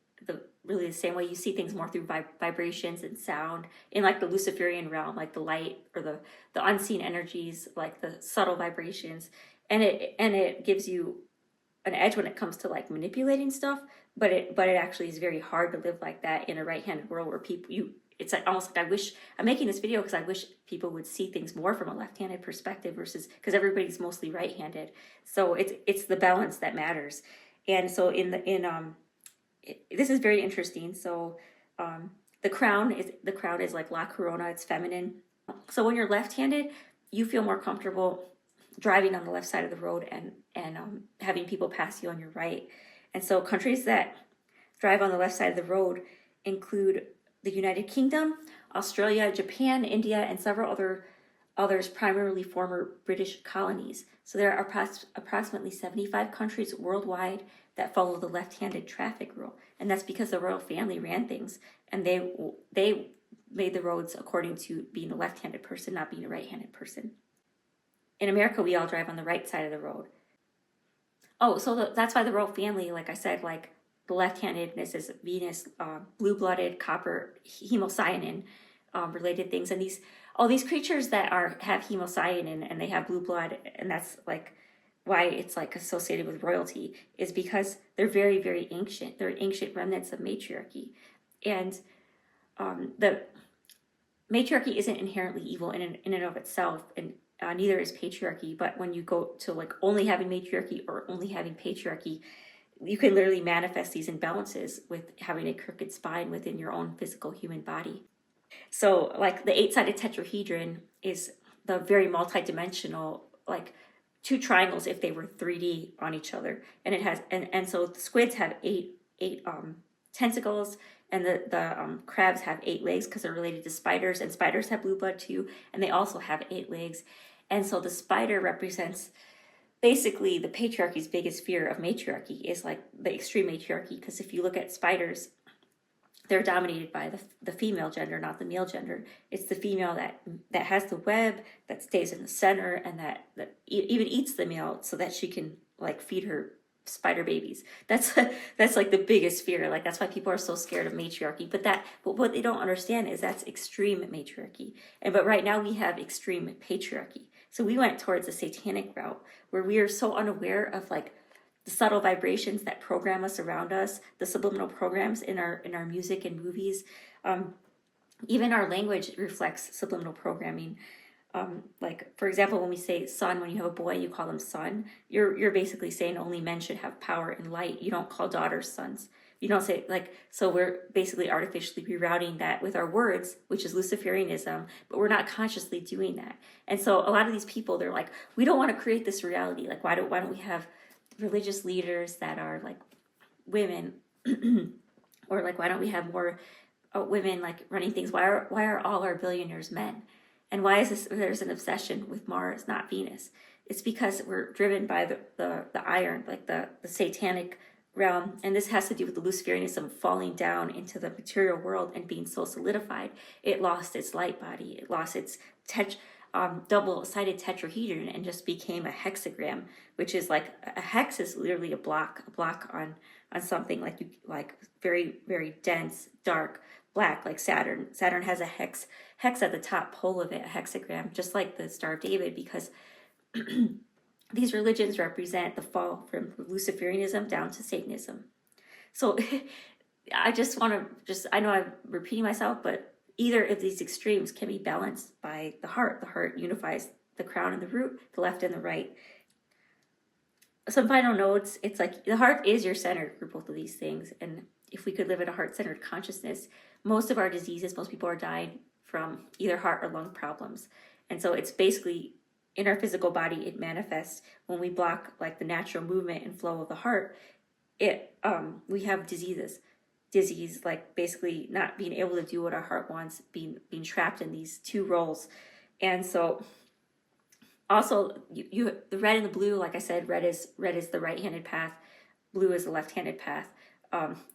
really the same way. You see things more through vibrations and sound in like the Luciferian realm, like the light or the unseen energies, like the subtle vibrations. And it gives you an edge when it comes to like manipulating stuff, but it actually is very hard to live like that in a right-handed world where it's like almost like I'm making this video because I wish people would see things more from a left-handed perspective versus because everybody's mostly right-handed. So it's the balance that matters. And so this is very interesting. So the crown is like la corona, it's feminine. So when you're left-handed, you feel more comfortable driving on the left side of the road and having people pass you on your right. And so countries that drive on the left side of the road include the United Kingdom, Australia, Japan, India, and several others, primarily former British colonies. So there are approximately 75 countries worldwide that follow the left-handed traffic rule. And that's because the royal family ran things, and they made the roads according to being a left-handed person, not being a right-handed person. In America, we all drive on the right side of the road. Oh, so that's why the royal family, like I said, like the left-handedness is Venus, blue-blooded, copper, hemocyanin related things. And these creatures that have hemocyanin and they have blue blood, and that's like why it's like associated with royalty, is because they're very, very ancient. They're ancient remnants of matriarchy. And the matriarchy isn't inherently evil in and of itself, and neither is patriarchy. But when you go to like only having matriarchy or only having patriarchy, you can literally manifest these imbalances with having a crooked spine within your own physical human body. So like the 8-sided tetrahedron is the very multidimensional, like two triangles if they were 3D on each other. And it has, and so the squids have eight tentacles, And the crabs have 8 legs because they're related to spiders, and spiders have blue blood too, and they also have 8 legs. And so the spider represents basically the patriarchy's biggest fear of matriarchy is like the extreme matriarchy, because if you look at spiders, they're dominated by the female gender, not the male gender. It's the female that has the web, that stays in the center, and that even eats the male so that she can like feed her spider babies. That's like the biggest fear. Like that's why people are so scared of matriarchy. But what they don't understand is that's extreme matriarchy. But right now we have extreme patriarchy. So we went towards a satanic route where we are so unaware of like the subtle vibrations that program us around us, the subliminal programs in our music and movies. Even our language reflects subliminal programming. Like, for example, when we say son, when you have a boy, you call them son. You're basically saying only men should have power and light. You don't call daughters sons. You don't say, like, so we're basically artificially rerouting that with our words, which is Luciferianism, but we're not consciously doing that. And so a lot of these people, they're like, we don't want to create this reality. Like, why don't we have religious leaders that are like women? Or like, why don't we have more women like running things? Why are all our billionaires men? And why is there's an obsession with Mars, not Venus? It's because we're driven by the iron, like the satanic realm. And this has to do with the Luciferianism falling down into the material world and being so solidified. It lost its light body. It lost its double-sided tetrahedron and just became a hexagram, which is like a hex is literally a block on something like very, very dense, dark, black, like Saturn. Saturn has a hex at the top pole of it, a hexagram, just like the Star of David, because these religions represent the fall from Luciferianism down to Satanism. So I just want to I know I'm repeating myself, but either of these extremes can be balanced by the heart. The heart unifies the crown and the root, the left and the right. Some final notes, it's like the heart is your center for both of these things. And if we could live in a heart-centered consciousness, most of our diseases, most people are dying from either heart or lung problems. And so it's basically in our physical body, it manifests when we block like the natural movement and flow of the heart. We have disease, like basically not being able to do what our heart wants, being trapped in these two roles. And so also you the red and the blue, like I said, red is the right-handed path, blue is the left-handed path.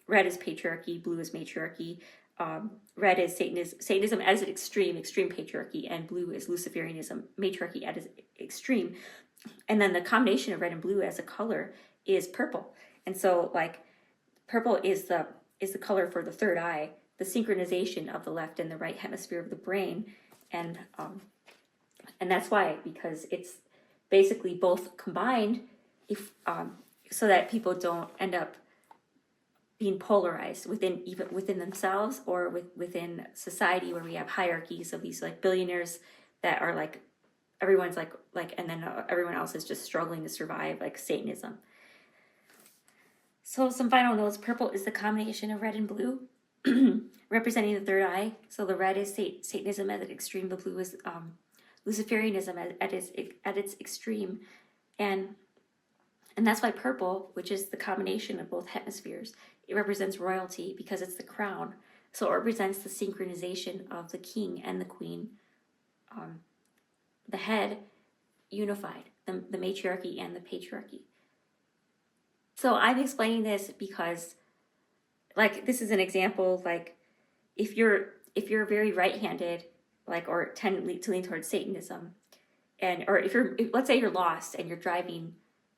Red is patriarchy, blue is matriarchy. Red is Satanism as an extreme patriarchy, and blue is Luciferianism, matriarchy at its extreme. And then the combination of red and blue as a color is purple. And so like purple is the color for the third eye, the synchronization of the left and the right hemisphere of the brain. And that's why, because it's basically both combined, if so that people don't end up being polarized within themselves or within society, where we have hierarchies of these like billionaires that are like everyone's like and then everyone else is just struggling to survive, like Satanism. So some final notes: purple is the combination of red and blue, representing the third eye. So the red is Satanism at its extreme, the blue is Luciferianism at its extreme, and that's why purple, which is the combination of both hemispheres, it represents royalty because it's the crown. So it represents the synchronization of the king and the queen, the head unified, the matriarchy and the patriarchy. So I'm explaining this because, like, this is an example. Like, if you're very right-handed, like, or tend to lean towards Satanism, or if let's say you're lost and you're driving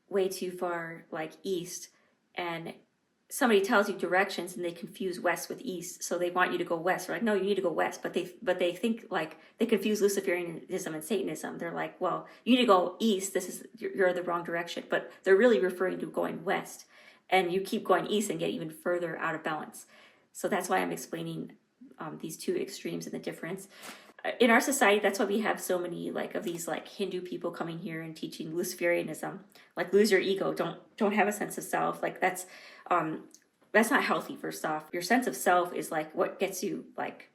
way too far, like east, and somebody tells you directions and they confuse west with east, so they want you to go west. They're like, no, you need to go west, but they think, like, they confuse Luciferianism and Satanism. They're like, well, you need to go east, you're the wrong direction, but they're really referring to going west, and you keep going east and get even further out of balance. So that's why I'm explaining these two extremes and the difference. In our society, that's why we have so many like of these like Hindu people coming here and teaching Luciferianism, like lose your ego, don't have a sense of self. Like that's not healthy. First off, your sense of self is like what gets you, like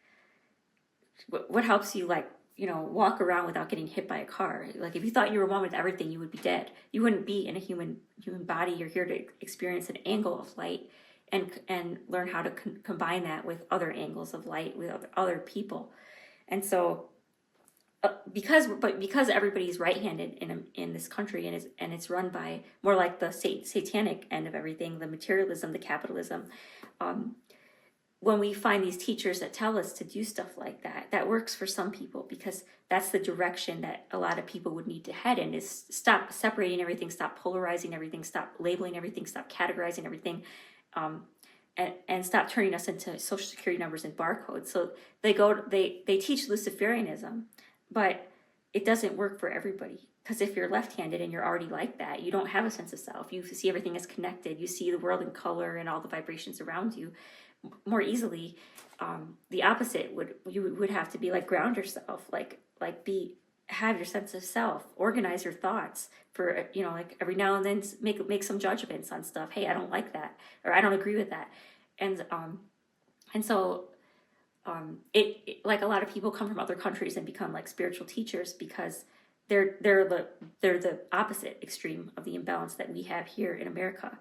what helps you, like, you know, walk around without getting hit by a car. Like if you thought you were one with everything, you would be dead. You wouldn't be in a human body. You're here to experience an angle of light, and learn how to combine that with other angles of light, with other people. And so because everybody's right-handed in this country, and it's run by more like the satanic end of everything, the materialism, the capitalism. When we find these teachers that tell us to do stuff like that, that works for some people, because that's the direction that a lot of people would need to head in, is stop separating everything, stop polarizing everything, stop labeling everything, stop categorizing everything, and stop turning us into social security numbers and barcodes. So they teach Luciferianism, but it doesn't work for everybody. Because if you're left-handed and you're already like that, you don't have a sense of self. You see everything as connected. You see the world in color and all the vibrations around you more easily. The opposite you would have to be like, ground yourself, have your sense of self, organize your thoughts for, like every now and then make some judgments on stuff. Hey, I don't like that, or I don't agree with that. And so it like, a lot of people come from other countries and become like spiritual teachers because they're the opposite extreme of the imbalance that we have here in America.